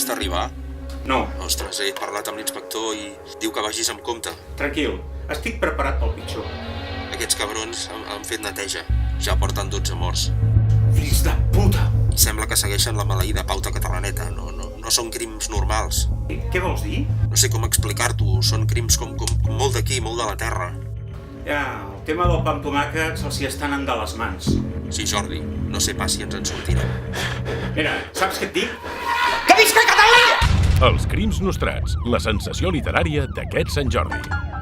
vist arribar? No. Ostres, he parlat amb l'inspector i diu que vagis amb compte. Tranquil, estic preparat pel pitjor. Aquests cabrons han fet neteja. Ja porten 12 morts. Fills de puta! I sembla que segueixen la maleïda pauta catalaneta. No són crims normals. Què vols dir? No sé com explicar-t'ho. Són crims com molt d'aquí, molt de la terra. Ja, el tema del pa amb tomàquet se'ls hi estan anant de les mans. Sí, Jordi, no sé pas si ens en sortirem. Mira, saps què et dic? Que visca Catalunya! Els crims nostrats, la sensació literària d'aquest Sant Jordi.